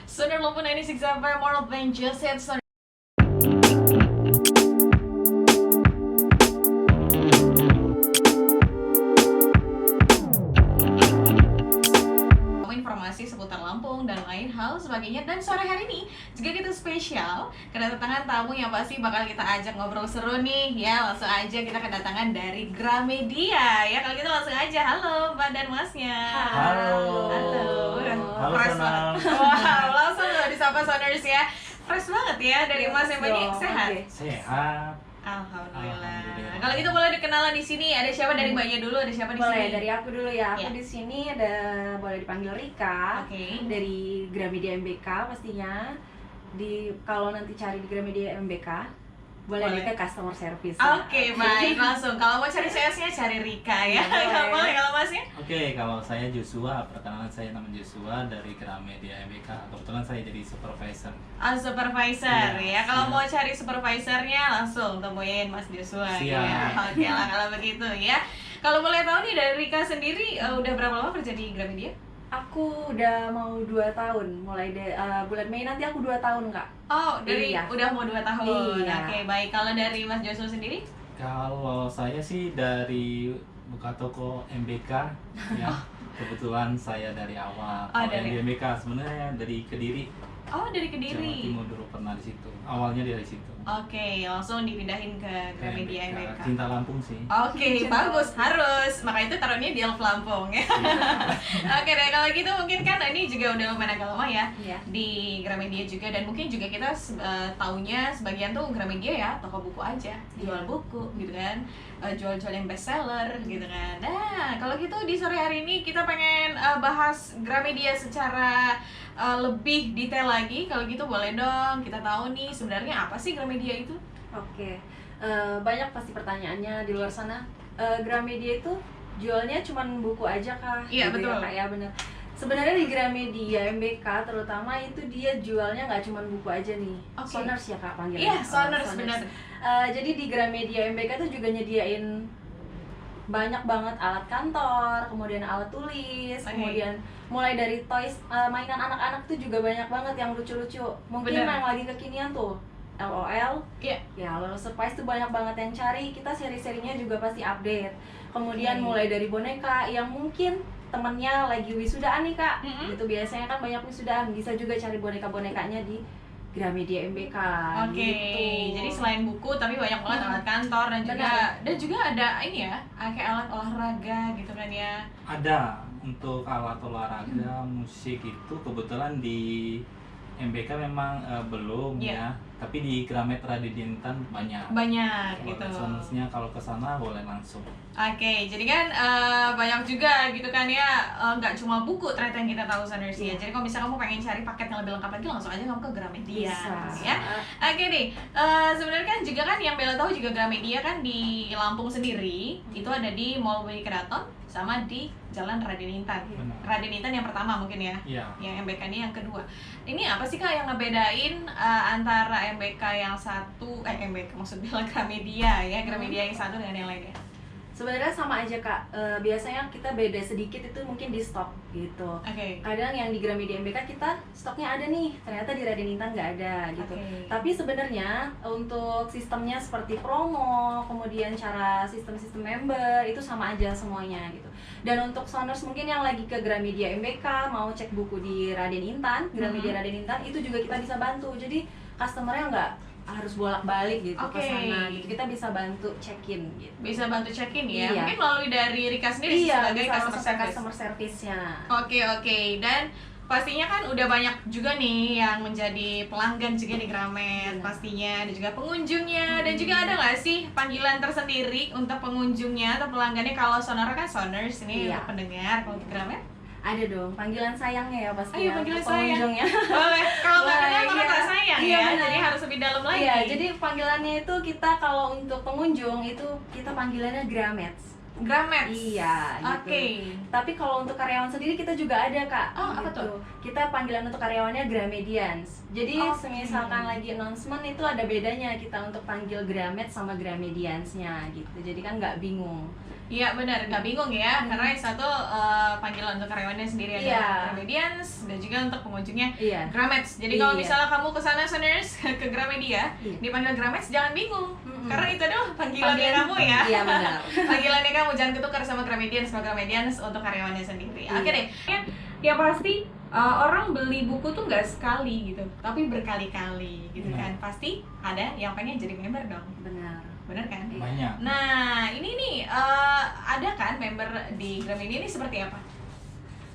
Sonar Lumpun 96 FM World Band Just Hit Sonar. Informasi seputar Lampung dan lain hal sebagainya. Dan sore hari ini juga kita spesial kedatangan tamu yang pasti bakal kita ajak ngobrol seru nih ya. Langsung aja kita kedatangan dari Gramedia ya. Kalau gitu langsung aja, halo Mbak dan Masnya. Halo. Halo Sonar. Wow, langsung disapa Soners ya. Fresh banget ya dari Mas yang banyak. Sehat? Sehat. Alhamdulillah. Alhamdulillah. Kalau gitu boleh dikenalan di sini. Ada siapa dari Mbaknya dulu? Ada siapa di sini? Boleh, dari aku dulu ya. Aku Ya. di sini ada boleh dipanggil Rika. Oke. Dari Gramedia MBK pastinya. Kalau nanti cari di Gramedia MBK, boleh Boleh. ke customer service. Oke, baik, langsung. Kalau mau cari CS-nya cari Rika ya. Boleh. Boleh kalau Masnya? Oke, kalau saya Joshua, perkenalan saya nama Joshua dari Gramedia MBK. Kebetulan saya jadi supervisor. Supervisor ya. Iya, Kalau siap. mau cari supervisornya langsung temuin Mas Joshua Siap. ya. Oke lah kalau begitu ya. Kalau boleh tahu nih dari Rika sendiri udah berapa lama kerja di Gramedia? Aku udah mau 2 tahun, mulai bulan Mei nanti aku 2 tahun, Kak. Oh, dari Iya. udah mau 2 tahun. Iya. Oke, baik. Kalau dari Mas Joshua sendiri? Kalau saya sih dari buka toko MBK ya. Kebetulan saya dari awal. Oh, Kalau dari- yang di MBK sebenarnya dari Kediri. Oh, dari Jawa Kediri. Timur dulu pernah di situ. Awalnya dari situ. Oke, langsung dipindahin ke Gramedia MBK. Cinta Lampung sih. Oke, Cinta bagus, Lampung. harus. Makanya itu taruhnya di Elf Lampung ya. Oke deh, kalau gitu mungkin kan ini juga udah lumayan agak lama ya Iya. di Gramedia juga, dan mungkin juga kita taunya sebagian tuh Gramedia ya toko buku aja, jual buku gitu kan, jual-jual yang bestseller gitu kan. Nah, kalau gitu di sore hari ini kita pengen bahas Gramedia secara lebih detail lagi. Kalau gitu boleh dong kita tahu nih sebenarnya apa sih Gramedia itu? Oke. Banyak pasti pertanyaannya di luar sana. Gramedia itu jualnya cuman buku aja, Kak? Iya, Gitu betul. Ya, Kak, ya bener. Sebenarnya di Gramedia MBK terutama itu dia jualnya nggak cuma buku aja nih. Oke. Soners ya, Kak, panggilnya. Iya, Soners, benar. Jadi di Gramedia MBK tuh juga nyediain banyak banget alat kantor, kemudian alat tulis, Oke. kemudian mulai dari toys, mainan anak-anak tuh juga banyak banget yang lucu-lucu. Mungkin Benar. yang lagi kekinian tuh LOL. Iya. Ya, Lolo Surprise tuh banyak banget yang cari. Kita seri-serinya juga pasti update. Kemudian Oke. mulai dari boneka yang mungkin temennya lagi wisudaan nih, Kak. Mm-mm. Itu biasanya kan banyak wisudaan. Bisa juga cari boneka-bonekanya di Gramedia MBK. Oke, gitu. jadi selain buku tapi banyak banget alat kantor dan juga ada ini ya, kayak alat olahraga gitu kan ya. Ada untuk alat olahraga, musik itu kebetulan di MBK memang belum Iya. ya, tapi di Gramet Radintan banyak. Banyak Kalau gitu. Sonesnya kalau ke sana boleh langsung. Oke, jadi kan banyak juga gitu kan ya, nggak cuma buku ternyata yang kita tahu Soners ya. Iya. Jadi kalau misalnya kamu pengen cari paket yang lebih lengkap lagi, langsung aja kamu ke Gramedia Bisa. ya. Oke nih, sebenarnya kan juga kan yang Bella tahu juga Gramedia kan di Lampung sendiri itu ada di Mall Bumi Keraton sama di Jalan Raden Intan. Benar. Raden Intan yang pertama mungkin ya. Iya. Yang MBK ini yang kedua. Ini apa sih Kak yang ngebedain antara MBK yang satu MBK maksudnya Gramedia ya, Gramedia yang satu dengan yang lainnya? Sebenarnya sama aja, Kak. Biasanya kita beda sedikit itu mungkin di stok gitu. Oke. Kadang yang di Gramedia MBK kita stoknya ada nih, ternyata di Raden Intan nggak ada gitu. Oke. Tapi sebenarnya untuk sistemnya seperti promo, kemudian cara sistem-sistem member itu sama aja semuanya gitu. Dan untuk Soners mungkin yang lagi ke Gramedia MBK mau cek buku di Raden Intan, Gramedia Raden Intan itu juga kita bisa bantu. Jadi customernya nggak harus bolak-balik gitu Oke. ke sana gitu. Kita bisa bantu check-in gitu. Bisa bantu check-in ya. Iya. Mungkin melalui dari Rika sendiri sebagai bisa customer langsung ke service. customer service-nya. Oke. Dan pastinya kan udah banyak juga nih yang menjadi pelanggan juga di Gramet Benar. pastinya, dan juga pengunjungnya, dan juga ada nggak sih panggilan tersendiri untuk pengunjungnya atau pelanggannya? Kalau Sonora kan Soners ini Iya. untuk pendengar, kalau untuk Gramet Ada dong panggilan sayangnya ya pasti. Ayo, ya, panggilan untuk sayang. pengunjungnya. boleh. Kalau nggak Boleh, kenal maka iya. tak sayang Iya, ya, benar. jadi harus lebih dalam lagi. Iya, jadi panggilannya itu kita kalau untuk pengunjung itu kita panggilannya Gramets. Gramet. Iya, gitu. Oke. Tapi kalau untuk karyawan sendiri kita juga ada, Kak. Oh, apa gitu. tuh? Kita panggilan untuk karyawannya Gramedians. Jadi Oke. semisalkan lagi announcement itu ada bedanya kita untuk panggil Gramed sama Gramedians-nya gitu. Jadi kan nggak bingung. Iya benar, nggak bingung ya, karena yang satu panggilan untuk karyawannya sendiri ada Iya. Gramedians dan juga untuk pengunjungnya Iya. Gramets. Jadi kalau Iya. misalnya kamu kesana Soners ke Gramedia, Iya. dipanggil Gramets jangan bingung, karena itu adalah panggilannya Panggilan- kamu ya. Iya benar. Panggilannya kamu, jangan ketukar sama Gramedians kalau Gramedians untuk karyawannya sendiri. Oke deh. Ya pasti orang beli buku tuh nggak sekali gitu, tapi berkali-kali gitu kan. Pasti ada yang pengen jadi member dong. Bener kan? Banyak. Nah, ini nih ada kan member di Gramedia ini seperti apa?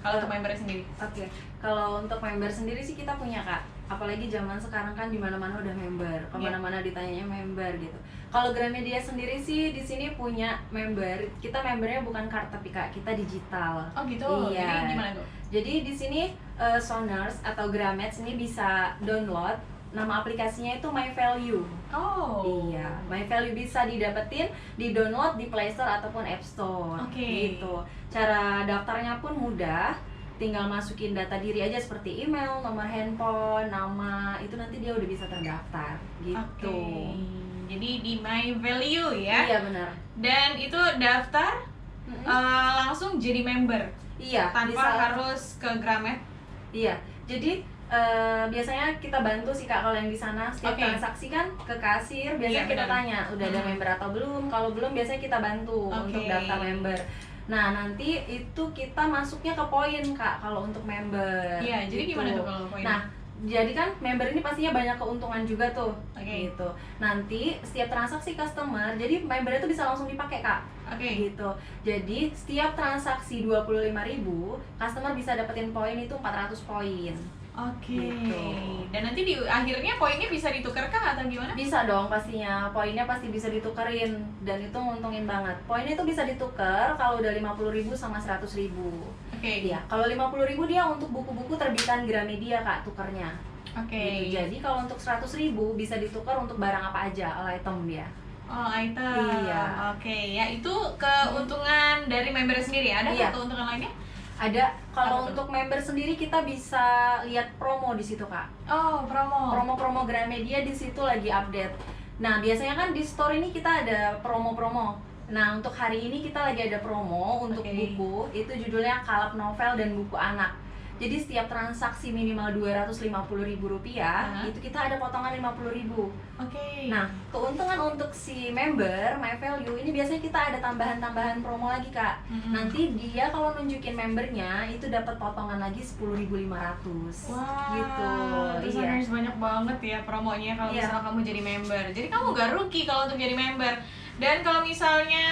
Kalau untuk member sendiri? Oke, kalau untuk member sendiri sih kita punya, Kak. Apalagi zaman sekarang kan di mana-mana udah member, kemana-mana ditanyanya member gitu. Kalau Gramedia sendiri sih di sini punya member. Kita membernya bukan kartu tapi, Kak, kita digital. Oh gitu. Iya. Jadi gimana tuh? Jadi di sini Soners atau Gramets ini bisa download. Nama aplikasinya itu My Value. Oh. Iya, My Value bisa didapetin, di-download di Play Store ataupun App Store. Oke. Gitu. Cara daftarnya pun mudah. Tinggal masukin data diri aja seperti email, nomor handphone, nama, itu nanti dia udah bisa terdaftar. Gitu. Oke. Jadi di My Value ya. Iya, benar. Dan itu daftar langsung jadi member Iya, tanpa bisa. harus ke Gramet. Iya. Jadi biasanya kita bantu sih, Kak, kalau yang di sana setiap Oke. transaksi kan ke kasir biasanya Iya, kita benar. tanya udah ada member atau belum. Kalau belum biasanya kita bantu Oke. untuk daftar member. Nah, nanti itu kita masuknya ke poin, Kak, kalau untuk member. Iya, jadi Gitu. gimana tuh kalau poin? Nah, jadi kan member ini pastinya banyak keuntungan juga tuh. Oke. Gitu. Nanti setiap transaksi customer, jadi member itu bisa langsung dipakai, Kak. Oke. Gitu. Jadi setiap transaksi 25.000, customer bisa dapetin poin itu 400 poin. Oke. Gitu. Dan nanti di akhirnya poinnya bisa ditukarkah atau gimana? Bisa dong pastinya, poinnya pasti bisa ditukerin dan itu nguntungin banget. Poinnya itu bisa ditukar kalau udah 50.000 sama 100.000. Oke. Iya, kalau 50.000 dia untuk buku-buku terbitan Gramedia, Kak, tukernya. Oke. Gitu. Jadi kalau untuk 100.000 bisa ditukar untuk barang apa aja, all item dia. Oh, item. Iya. Oke, ya itu keuntungan dari member sendiri. Ada Iya. keuntungan lainnya? Ada, kalau Apa tuh? untuk member sendiri kita bisa lihat promo di situ, Kak. Oh, promo. Promo-promo Gramedia di situ lagi update. Nah, biasanya kan di store ini kita ada promo-promo. Nah, untuk hari ini kita lagi ada promo untuk Oke. buku, itu judulnya Kalap Novel dan Buku Anak. Jadi setiap transaksi minimal Rp250.000, itu kita ada potongan Rp50.000. Oke. Nah, keuntungan untuk si member My Value ini biasanya kita ada tambahan-tambahan promo lagi, Kak. Nanti dia kalau nunjukin membernya itu dapat potongan lagi 10.500. Wah, Gitu. terus Iya. harus banyak banget ya promonya kalau Iya. misalnya kamu jadi member. Jadi kamu gak rugi kalau untuk jadi member. Dan kalau misalnya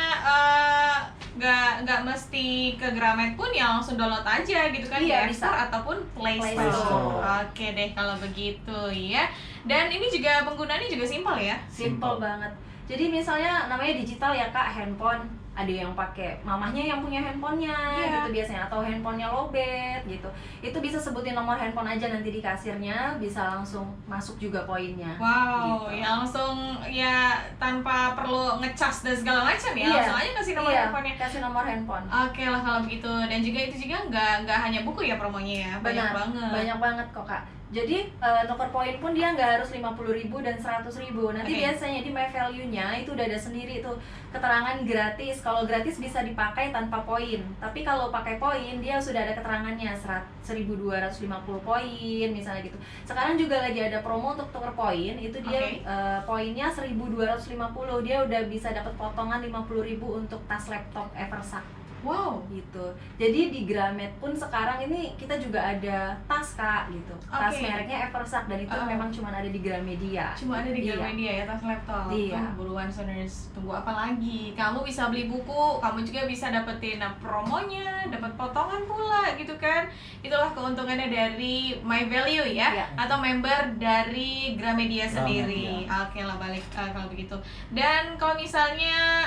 nggak mesti ke Gramet pun ya langsung download aja gitu kan, Iya, di App bisa. Store ataupun Play Play Store. Store. Oke deh kalau begitu ya. Dan ini juga penggunaannya juga simpel ya. Simple banget. Jadi misalnya namanya digital ya, Kak, handphone. Ada yang pakai mamahnya yang punya handphonenya Iya. gitu biasanya, atau handphonenya lowbat gitu. Itu bisa sebutin nomor handphone aja nanti di kasirnya, bisa langsung masuk juga poinnya. Wow, Gitu. ya langsung ya tanpa perlu ngecas dan segala macam ya, Iya. langsung aja kasih nomor handphonenya. Kasih nomor handphone. Oke lah kalau begitu. Dan juga itu juga nggak hanya buku ya promonya ya, banyak Benar, banget. banyak banget kok, Kak. Jadi nuker poin pun dia nggak harus 50.000 dan 100.000. Nanti Oke. biasanya di My Value-nya itu udah ada sendiri tuh keterangan gratis. Kalau gratis bisa dipakai tanpa poin. Tapi kalau pakai poin dia sudah ada keterangannya 1.250 poin misalnya gitu. Sekarang juga lagi ada promo untuk tuker poin. Itu dia Oke. poinnya 1.250. Dia udah bisa dapat potongan 50.000 untuk tas laptop Eversack. Wow. Gitu. Jadi di Gramet pun sekarang ini kita juga ada tas, Kak, gitu. Tas Oke. mereknya Eversack dan itu memang cuma ada di Gramedia. Cuma ada di Iya. Gramedia ya tas laptop. Iya. Buruan Soners, tunggu apa lagi? Kamu bisa beli buku, kamu juga bisa dapetin promonya, dapat potongan pula gitu kan. Itulah keuntungannya dari My Value ya, Iya. atau member dari Gramedia sendiri. Oke lah balik kalau begitu. Dan kalau misalnya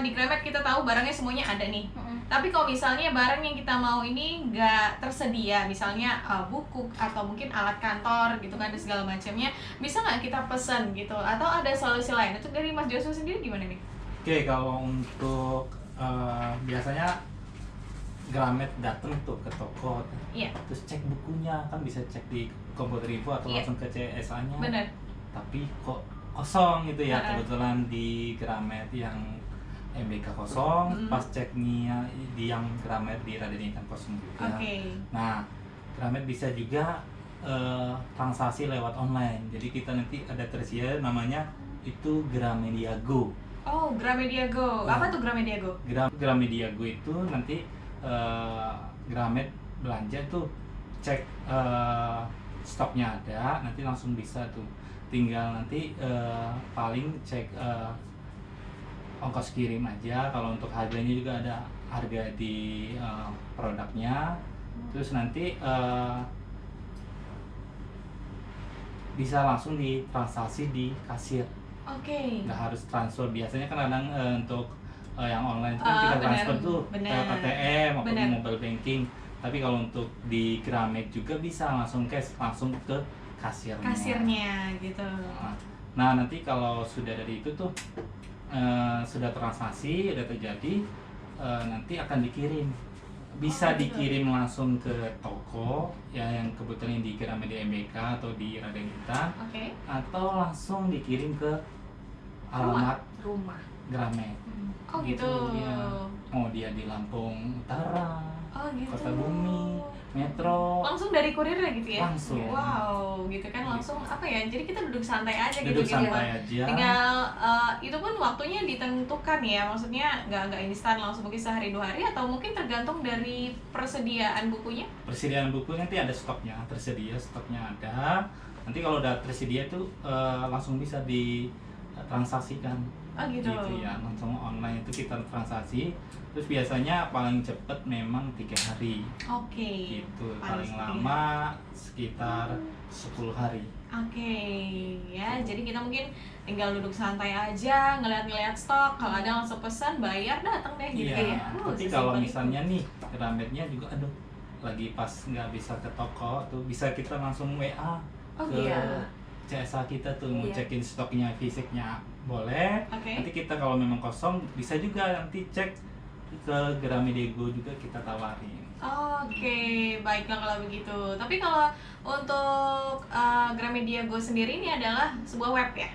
di Gramet kita tahu barangnya semuanya ada nih. Tapi kalau misalnya barang yang kita mau ini nggak tersedia, misalnya buku atau mungkin alat kantor gitu kan dan segala macamnya, bisa nggak kita pesan gitu? Atau ada solusi lain? Untuk dari Mas Joshua sendiri gimana nih? Oke, kalau untuk biasanya Gramet datang tuh ke toko, Iya. terus cek bukunya, kan bisa cek di Komputer Info atau Iya. langsung ke CSA-nya. Bener. Tapi kok kosong gitu ya, Heeh. kebetulan di Gramet yang MBK kosong, Mm. pas ceknya di yang Gramet di Raden Intan kosong juga. Oke. Nah, Gramet bisa juga transaksi lewat online. Jadi kita nanti ada tersedia namanya itu Gramedia Go. Oh, Gramedia Go. Ya. Apa tuh Gramedia Go? Gramedia Go itu nanti Gramet belanja tuh, cek stoknya ada, nanti langsung bisa tuh, tinggal nanti paling cek ongkos kirim aja. Kalau untuk harganya juga ada harga di produknya, terus nanti bisa langsung ditransaksi di kasir, Oke. nggak harus transfer. Biasanya kan kadang untuk yang online itu kan kita Bener, transfer tuh bener. ke ATM atau Bener. mobile banking. Tapi kalau untuk di Gramet juga bisa langsung cash, langsung ke kasirnya. Kasirnya gitu. Nah, nanti kalau sudah dari itu tuh sudah transaksi, udah terjadi, nanti akan dikirim. Bisa Oh, gitu. dikirim langsung ke toko ya, yang kebetulan di Gramedia MBK atau di Raden Intan, Oke. atau langsung dikirim ke alamat Rumah. Gramet. Oh gitu. Ya. Oh, dia di Lampung Utara, Oh gitu. Kota Bumi, Metro. Langsung dari kurirnya gitu ya? Langsung. Wow, gitu kan langsung apa ya? Jadi kita duduk santai aja gitu Duduk di rumah. santai aja. Tinggal itu pun waktunya ditentukan ya, maksudnya nggak instan langsung mungkin sehari 2 hari atau mungkin tergantung dari persediaan bukunya. Persediaan buku nanti ada stoknya, tersedia stoknya ada. Nanti kalau udah tersedia tuh langsung bisa ditransaksikan. Oh gitu. Ya, langsung online itu kita transaksi. Terus biasanya paling cepet memang 3 hari. Oke. Gitu. Paling Paling tiga lama sekitar 10 hari. Oke, ya jadi kita mungkin tinggal duduk santai aja, ngeliat-ngeliat stok, kalau ada langsung pesan, bayar, datang deh gitu Iya, ya. tapi kalau misalnya nih Grametnya juga aduh lagi pas nggak bisa ke toko tuh, bisa kita langsung WA Oh ke iya. CSA kita tuh, mau Iya. cekin stoknya fisiknya boleh. Oke. Nanti kita kalau memang kosong bisa juga nanti cek ke Gramedia Go juga kita tawarin. Oke, baiklah kalau begitu. Tapi kalau untuk Gramedia Go sendiri ini adalah sebuah web ya?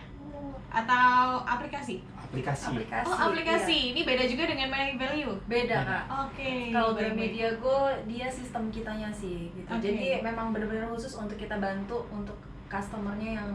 Atau aplikasi? Aplikasi. Aplikasi. Oh, aplikasi. Ini beda juga dengan My Value? Beda, Beda. Kak. Oke. Kalau baik-baik. Gramedia Go dia sistem kitanya sih gitu. Oke. Jadi memang benar-benar khusus untuk kita bantu untuk customernya yang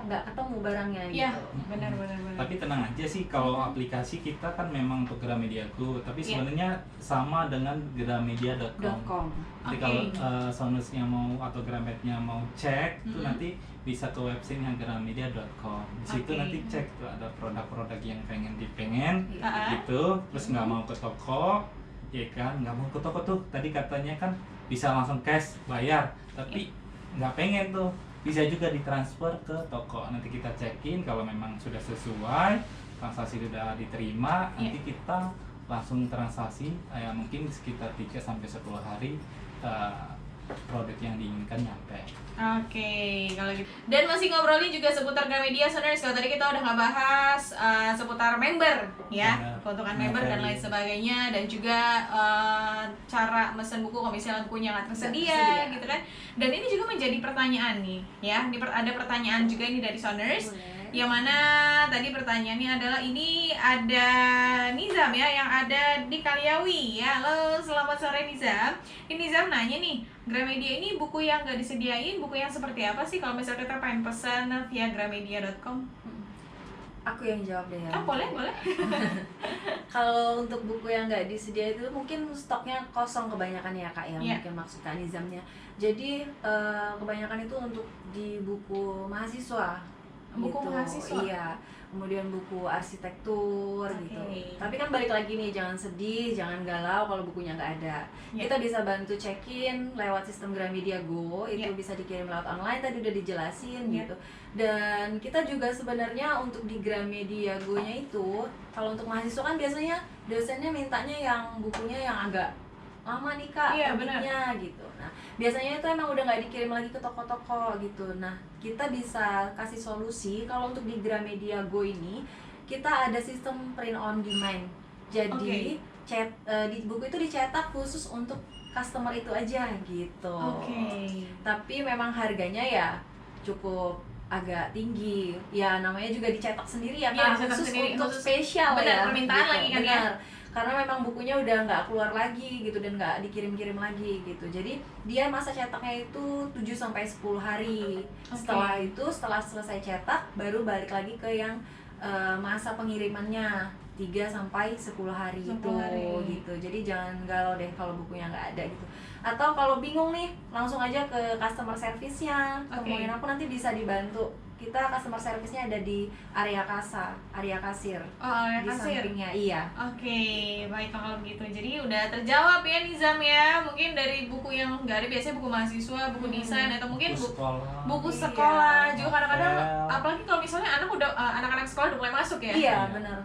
nggak ketemu barangnya Iya, gitu. benar. Tapi tenang aja sih, kalau aplikasi kita kan memang untuk Gramedia Go, tapi Iya. sebenarnya sama dengan gramedia.com. .com. Jadi Oke. kalau sounders-nya mau atau Grametnya mau cek, itu Mm-mm. nanti bisa ke websitenya gramedia.com. Di situ Oke. nanti cek tuh ada produk-produk yang dipengen Ah, gitu, terus nggak mau ke toko, ya kan, nggak mau ke toko tuh. Tadi katanya kan bisa langsung cash bayar, tapi nggak pengen tuh, bisa juga ditransfer ke toko. Nanti kita cekin kalau memang sudah sesuai, transaksi sudah diterima, nanti kita langsung transaksi, ya mungkin sekitar 3 sampai 10 hari produk yang diinginkan nyampe. Oke, kalau gitu. Dan masih ngobrolin juga seputar Gramedia, Soners. Kalau tadi kita udah ngebahas seputar member, ya, Benar. keuntungan member dan lain sebagainya, dan juga cara mesen buku kalau misalnya bukunya nggak tersedia, tersedia. gitu kan. Dan ini juga menjadi pertanyaan nih, ya. Ini ada pertanyaan juga ini dari Soners. Boleh. Yang mana tadi pertanyaannya adalah ini ada Nizam ya yang ada di Kaliawi ya. Halo, selamat sore Nizam. Ini Nizam nanya nih, Gramedia ini buku yang gak disediain, buku yang seperti apa sih kalau misalnya kita pengen pesan via gramedia.com? Aku yang jawab deh ya. Ah, boleh. Kalau untuk buku yang nggak disediain itu mungkin stoknya kosong kebanyakan ya Kak ya, Iya. mungkin maksud Kak Nizamnya. Jadi kebanyakan itu untuk di buku mahasiswa. Buku gitu. mahasiswa? Iya. Kemudian buku arsitektur Oke. gitu. Tapi kan balik lagi nih, jangan sedih, jangan galau kalau bukunya nggak ada. Iya. Kita bisa bantu check-in lewat sistem Gramedia Go, itu Iya. bisa dikirim lewat online, tadi udah dijelasin Iya. gitu. Dan kita juga sebenarnya untuk di Gramedia Go-nya itu, kalau untuk mahasiswa kan biasanya dosennya mintanya yang bukunya yang agak lama nih Kak, Iya, benar. terbitnya gitu. Nah, biasanya itu emang udah nggak dikirim lagi ke toko-toko gitu. Nah, kita bisa kasih solusi kalau untuk di Gramedia Go ini kita ada sistem print on demand. Jadi di buku itu dicetak khusus untuk customer itu aja gitu. Tapi memang harganya ya cukup agak tinggi. Ya namanya juga dicetak sendiri ya, Iya, Kak. dicetak Khusus sendiri, untuk khusus- spesial benar, ya. permintaan lagi kan ya? Benar. Karena memang bukunya udah nggak keluar lagi gitu dan nggak dikirim-kirim lagi gitu. Jadi dia masa cetaknya itu 7-10 hari. Setelah selesai cetak baru balik lagi ke yang masa pengirimannya 3-10 hari 10 itu hari. gitu. Jadi jangan galau deh kalau bukunya nggak ada gitu. Atau kalau bingung nih, langsung aja ke customer service-nya. Temuin aku, nanti bisa dibantu. Kita customer service-nya ada di area kasir. Area Di kasir. sampingnya, iya. Baik kalau begitu. Jadi udah terjawab ya Nizam ya. Mungkin dari buku yang nggak ada, biasanya buku mahasiswa, buku desain, atau mungkin buku Iya. sekolah. Juga kadang-kadang, Novel. apalagi kalau misalnya anak-anak sekolah udah mulai masuk ya. Iya, benar.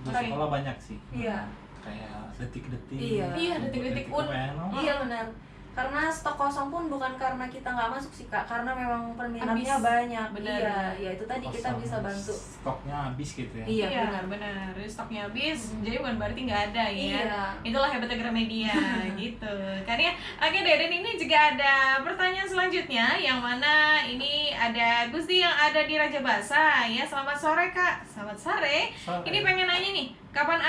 Di sekolah banyak sih. Iya. Kayak detik-detik. Iya. Iya, detik-detik pun. Iya benar. Karena stok kosong pun bukan karena kita nggak masuk sih Kak, karena memang peminatnya Habis. banyak. Benar. Iya, ya itu tadi kita bisa bantu. Stoknya habis gitu ya. Iya, benar. Stoknya habis, jadi bukan berarti nggak ada ya. Iya. Itulah hebatnya Gramedia gitu. Kan ya. Oke deh, dan ini juga ada pertanyaan selanjutnya yang mana ini ada Gusti yang ada di Raja Basa ya. Selamat sore Kak. Selamat sore. Ini pengen nanya nih, kapan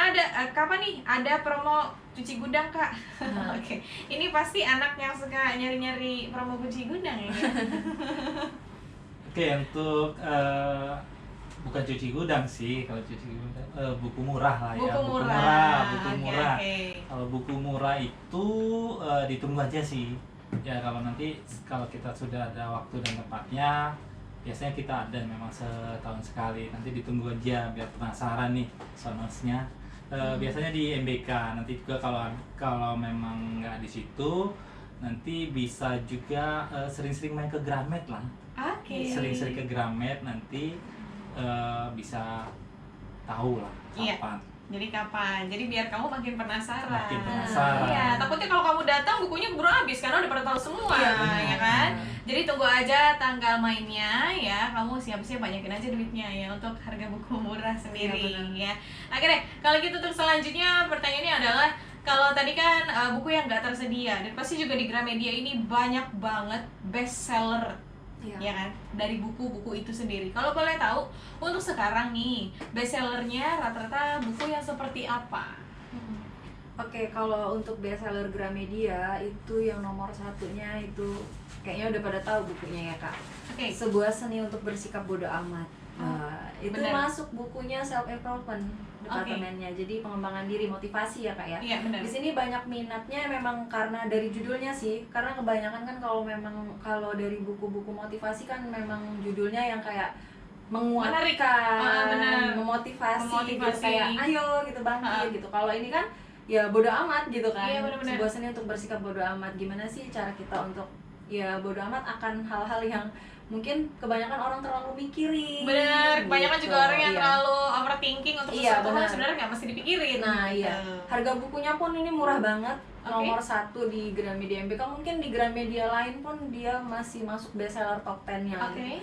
nih ada promo cuci gudang Kak? Oke. Ini pasti anak yang suka nyari-nyari promo cuci gudang ya. Oke, untuk bukan cuci gudang sih, kalau cuci gudang buku murah lah ya. Buku murah. Buku Oke, murah. oke. Kalau buku murah itu ditunggu aja sih. Ya kalau kita sudah ada waktu dan tempatnya, biasanya kita ada memang setahun sekali. Nanti ditunggu aja biar penasaran nih sonosnya. Biasanya di MBK. Nanti juga kalau memang nggak di situ, nanti bisa juga sering-sering main ke Gramet lah. Sering-sering ke Gramet, nanti bisa tahu lah Iya. kapan. Jadi kapan? Jadi biar kamu makin penasaran. Makin penasaran. Iya, takutnya kalau kamu datang bukunya keburu habis karena udah pada tahu semua, Iya, ya kan? Jadi tunggu aja tanggal mainnya ya. Kamu siap-siap banyakin aja duitnya ya untuk harga buku murah sendiri ya. Oke deh, kalau gitu untuk selanjutnya pertanyaannya adalah kalau tadi kan buku yang nggak tersedia dan pasti juga di Gramedia ini banyak banget bestseller. Ya kan, dari buku-buku itu sendiri. Kalau boleh tahu, untuk sekarang nih, bestsellernya rata-rata buku yang seperti apa? Oke, kalau untuk bestseller Gramedia itu yang nomor satunya itu kayaknya udah pada tahu bukunya ya Kak. Oke. Sebuah Seni untuk Bersikap Bodoh Amat. Itu benar. masuk bukunya self improvement departemennya. Jadi pengembangan diri, motivasi ya Kak ya. Iya benar. Di sini banyak minatnya memang karena dari judulnya sih. Karena kebanyakan kan kalau dari buku-buku motivasi kan memang judulnya yang kayak Menarik. menguatkan, Benar. memotivasi, gitu, Memotivasi. kayak ayo gitu bangkit gitu. Kalau ini kan ya bodo amat gitu kan. Iya, benar-benar. Sebuah seni untuk bersikap bodo amat. Gimana sih cara kita untuk ya bodo amat akan hal-hal yang mungkin kebanyakan orang terlalu mikirin. Bener, kebanyakan gitu. juga orang yang Iya. terlalu overthinking untuk Iya, sesuatu hal benar. sebenarnya nggak mesti dipikirin. Nah iya, harga bukunya pun ini murah banget. Oke. Nomor 1 di Gramedia MBK, mungkin di Gramedia lain pun dia masih masuk bestseller top 10-nya. Oke.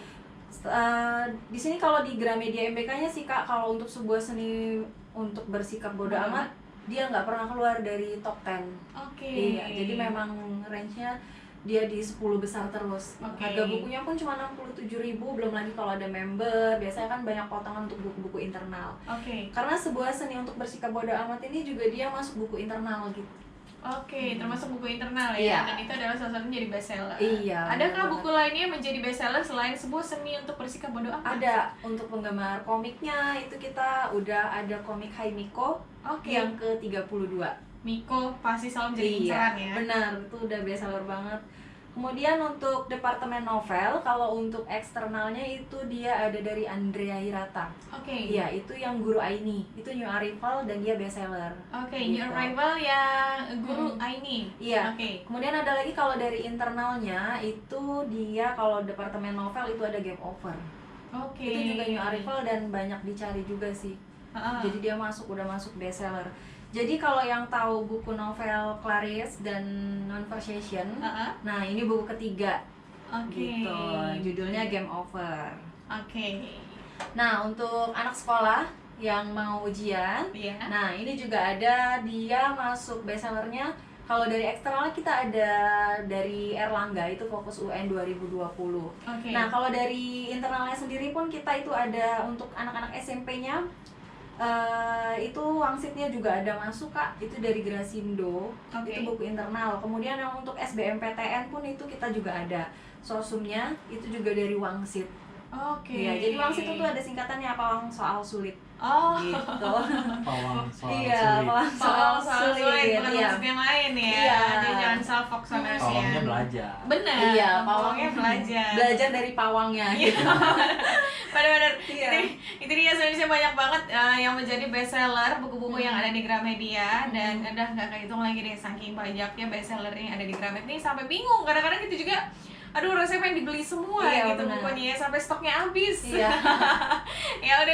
Di sini kalau di Gramedia MBK-nya sih Kak, kalau untuk sebuah seni untuk bersikap bodoh Bodo amat, dia nggak pernah keluar dari top 10. Oke. Iya, jadi memang range-nya dia di 10 besar terus. Oke. Harga bukunya pun cuma 67.000, belum lagi kalau ada member. Biasanya kan banyak potongan untuk buku-buku internal. Oke. Karena sebuah seni untuk bersikap bodoh amat ini juga dia masuk buku internal gitu. Oke, termasuk buku internal Iya. ya, dan itu adalah salah satunya jadi bestseller. Iya, Adakah benar buku lainnya yang menjadi bestseller selain sebuah seni untuk bersikap bodoh amat? Ada untuk penggemar komiknya, itu kita udah ada komik Hai Miko Oke. yang ke-32. Miko pasti selalu menjadi incaran ya. Benar, itu udah bestseller banget. Kemudian untuk departemen novel, kalau untuk eksternalnya itu dia ada dari Andrea Hirata. Oke. Iya, itu yang Guru Aini, itu new arrival dan dia bestseller. Oke, Gitu. New Arrival yang Guru Aini. Iya. Oke. Kemudian ada lagi kalau dari internalnya itu dia kalau departemen novel itu ada Game Over. Oke. Itu juga new arrival dan banyak dicari juga sih. Ah, Jadi dia udah masuk bestseller. Jadi kalau yang tahu buku novel Clarice dan Nonversation, nah ini buku ketiga. Oke. Gitu. Judulnya Game Over. Oke. Nah, untuk anak sekolah yang mau ujian. Iya. Nah, ini juga ada dia masuk bestsellernya. Kalau dari eksternal kita ada dari Erlangga, itu Fokus UN 2020. Oke. Nah, kalau dari internalnya sendiri pun kita itu ada untuk anak-anak SMP-nya, itu wangsitnya juga ada masuk Kak, itu dari Grasindo. Oke. Itu buku internal. Kemudian yang untuk SBMPTN pun itu kita juga ada sosumnya, itu juga dari wangsit. Oke. Iya, jadi wangsit itu ada singkatannya pawang soal sulit. Oh. Gitu. Pawang soal Iya, sulit. pawang Soal soal sulit, bukan iya. maksud yang lain ya. Iya. Jadi jangan salah fokusoners ya. Pawangnya belajar. Benar. Iya, pawangnya belajar. Belajar dari pawangnya gitu. Benar-benar. Iya. Itu dia sebenarnya banyak banget yang menjadi bestseller buku-buku yang ada di Gramedia, dan udah nggak kehitung lagi deh saking banyaknya bestseller yang ada di Gramet nih, sampai bingung kadang-kadang kita juga aduh rasanya pengen dibeli semua Iya, gitu benar. bukunya ya, sampai stoknya habis. Iya. Ya udah